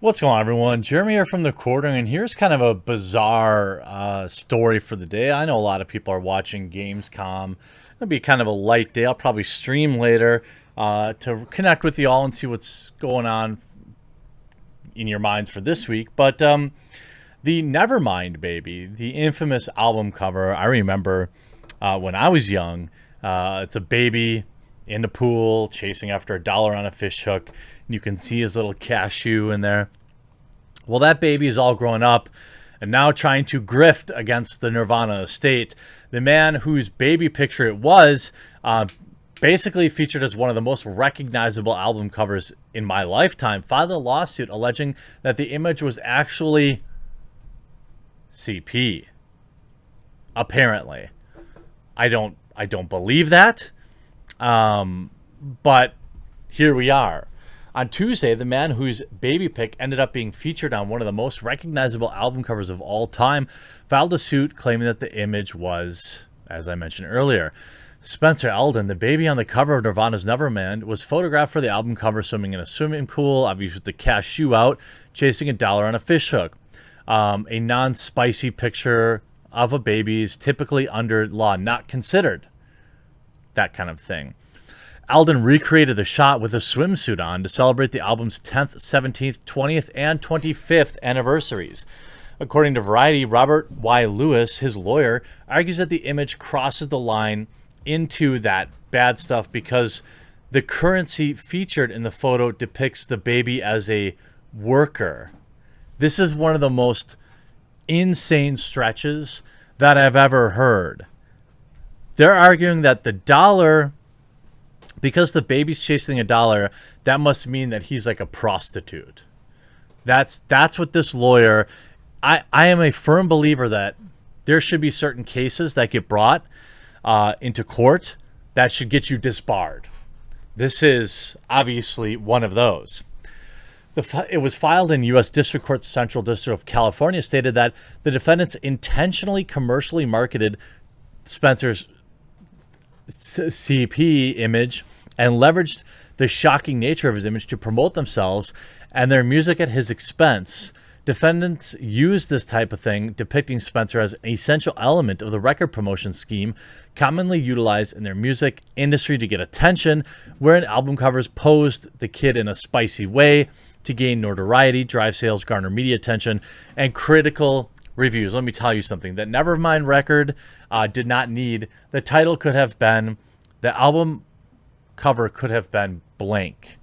What's going on, everyone? Jeremy here from the Quartering, and here's kind of a bizarre story for the day. I know a lot of people are watching Gamescom. It'll be kind of a light day. I'll probably stream later to connect with you all and see what's going on in your minds for this week. But the Nevermind Baby, the infamous album cover, I remember when I was young. It's a baby in the pool chasing after a dollar on a fish hook. And you can see his little cashew in there. Well, that baby is all grown up and now trying to grift against the Nirvana estate. The man whose baby picture it was basically featured as one of the most recognizable album covers in my lifetime, filed a lawsuit alleging that the image was actually CP. Apparently. I don't believe that. But here we are. On Tuesday, the man whose baby pic ended up being featured on one of the most recognizable album covers of all time filed a suit claiming that the image was, as I mentioned earlier, Spencer Eldon. The baby on the cover of Nirvana's Nevermind was photographed for the album cover swimming in a swimming pool, obviously with the cashew out, chasing a dollar on a fish hook. A non-spicy picture of a baby is typically under law not considered that kind of thing. Eldon recreated the shot with a swimsuit on to celebrate the album's 10th, 17th, 20th, and 25th anniversaries. According to Variety, Robert Y. Lewis, his lawyer, argues that the image crosses the line into that bad stuff because the currency featured in the photo depicts the baby as a worker. This is one of the most insane stretches that I've ever heard. They're arguing that the dollar, because the baby's chasing a dollar, that must mean that he's like a prostitute. That's what this lawyer... I am a firm believer that there should be certain cases that get brought into court that should get you disbarred. This is obviously one of those. It was filed in U.S. District Court's Central District of California, stated that the defendants intentionally commercially marketed Spencer's CP image and leveraged the shocking nature of his image to promote themselves and their music at his expense. Defendants used this type of thing, depicting Spencer as an essential element of the record promotion scheme commonly utilized in their music industry to get attention, wherein album covers posed the kid in a spicy way to gain notoriety, drive sales, garner media attention, and critical reviews. Let me tell you something. That Nevermind record did not need... The title could have been... The album cover could have been blank.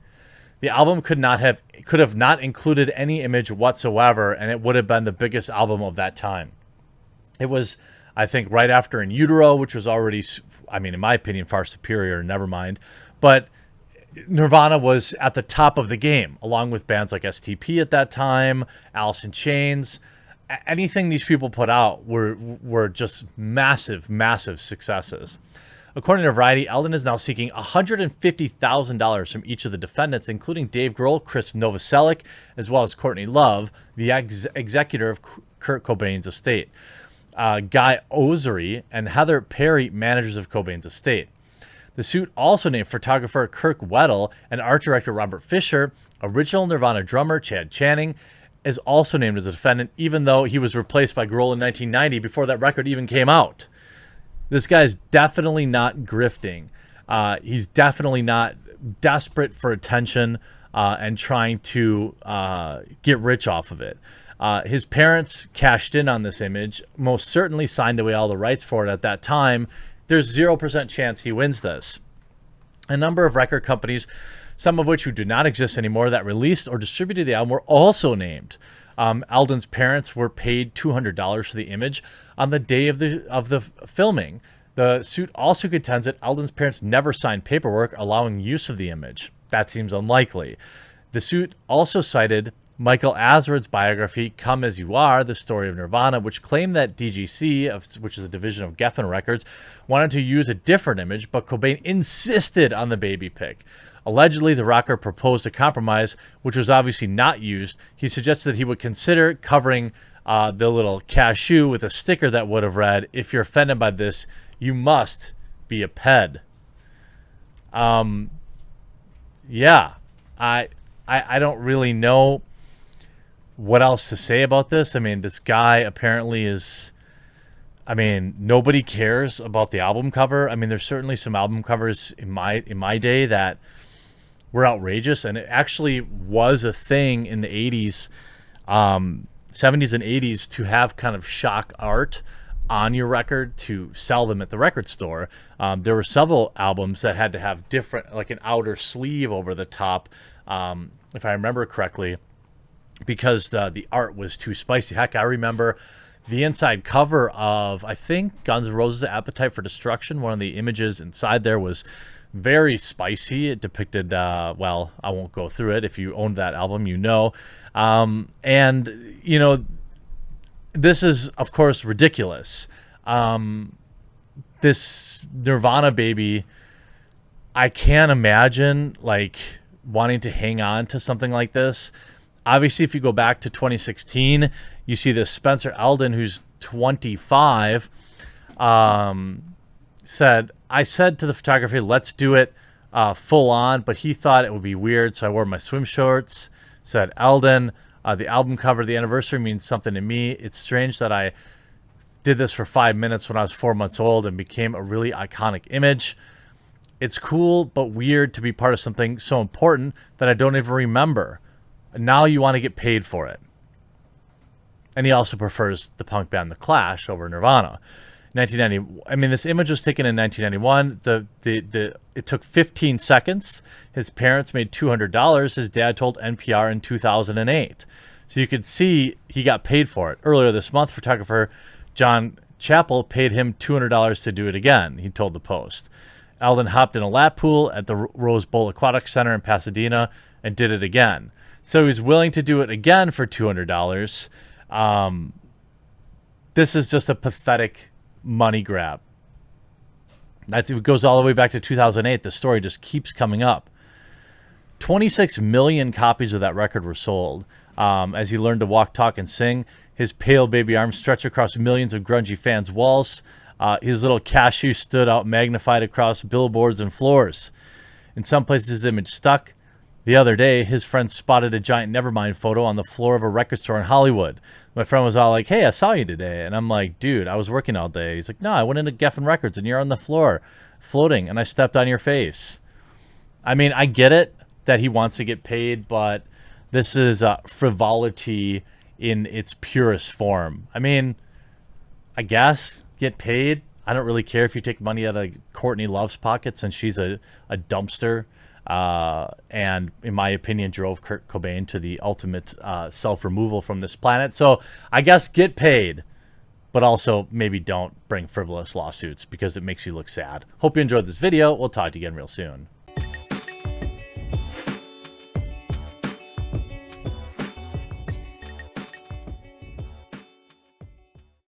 The album could have not included any image whatsoever, and it would have been the biggest album of that time. It was, I think, right after In Utero, which was already, I mean, in my opinion, far superior to Nevermind. But Nirvana was at the top of the game, along with bands like STP at that time, Alice in Chains. Anything these people put out were just massive, massive successes. According to Variety, Eldon is now seeking $150,000 from each of the defendants, including Dave Grohl, Chris Novoselic, as well as Courtney Love, the executor of Kurt Cobain's estate, Guy Osery, and Heather Perry, managers of Cobain's estate. The suit also named photographer Kirk Weddle and art director Robert Fisher. Original Nirvana drummer Chad Channing is also named as a defendant, even though he was replaced by Grohl in 1990 before that record even came out. This guy's definitely not grifting. He's definitely not desperate for attention and trying to get rich off of it. His parents cashed in on this image, most certainly signed away all the rights for it at that time. There's 0% chance he wins this. A number of record companies, some of which who do not exist anymore, that released or distributed the album were also named. Eldon's parents were paid $200 for the image on the day of the filming. The suit also contends that Eldon's parents never signed paperwork allowing use of the image. That seems unlikely. The suit also cited Michael Azerrad's biography, Come As You Are, The Story of Nirvana, which claimed that DGC, which is a division of Geffen Records, wanted to use a different image, but Cobain insisted on the baby pic. Allegedly, the rocker proposed a compromise, which was obviously not used. He suggested that he would consider covering the little cashew with a sticker that would have read, "If you're offended by this, you must be a ped." Yeah, I don't really know what else to say about this? I mean, this guy apparently is, I mean, nobody cares about the album cover. I mean, there's certainly some album covers in my day that were outrageous, and it actually was a thing in the 80s, 70s and 80s to have kind of shock art on your record to sell them at the record store. There were several albums that had to have different, like an outer sleeve over the top, if I remember correctly, because the art was too spicy. Heck, I remember the inside cover of, I think, Guns N' Roses' Appetite for Destruction. One of the images inside there was very spicy. It depicted, well, I won't go through it. If you owned that album, you know. And, you know, this is, of course, ridiculous. This Nirvana baby, I can't imagine, like, wanting to hang on to something like this. Obviously, if you go back to 2016, you see this Spencer Eldon, who's 25, said, I said to the photographer, let's do it full on, but he thought it would be weird, so I wore my swim shorts. Said Eldon, the album cover, the anniversary means something to me. It's strange that I did this for 5 minutes when I was 4 months old and became a really iconic image. It's cool, but weird to be part of something so important that I don't even remember. Now you want to get paid for it. And he also prefers the punk band The Clash over Nirvana. 1990. I mean, this image was taken in 1991. It took 15 seconds. His parents made $200. His dad told NPR in 2008. So you could see he got paid for it. Earlier this month, photographer John Chappell paid him $200 to do it again, he told the Post. Eldon hopped in a lap pool at the Rose Bowl Aquatic Center in Pasadena and did it again. So he was willing to do it again for $200. This is just a pathetic money grab. It goes all the way back to 2008. The story just keeps coming up. 26 million copies of that record were sold. As he learned to walk, talk, and sing, his pale baby arms stretched across millions of grungy fans' walls. His little cashew stood out magnified across billboards and floors. In some places, his image stuck. The other day, his friends spotted a giant Nevermind photo on the floor of a record store in Hollywood. My friend was all like, hey, I saw you today. And I'm like, dude, I was working all day. He's like, no, I went into Geffen Records and you're on the floor floating and I stepped on your face. I mean, I get it that he wants to get paid, but this is frivolity in its purest form. I mean, I guess get paid. I don't really care if you take money out of Courtney Love's pocket since she's a dumpster. And in my opinion, drove Kurt Cobain to the ultimate self-removal from this planet. So I guess get paid, but also maybe don't bring frivolous lawsuits because it makes you look sad. Hope you enjoyed this video. We'll talk to you again real soon.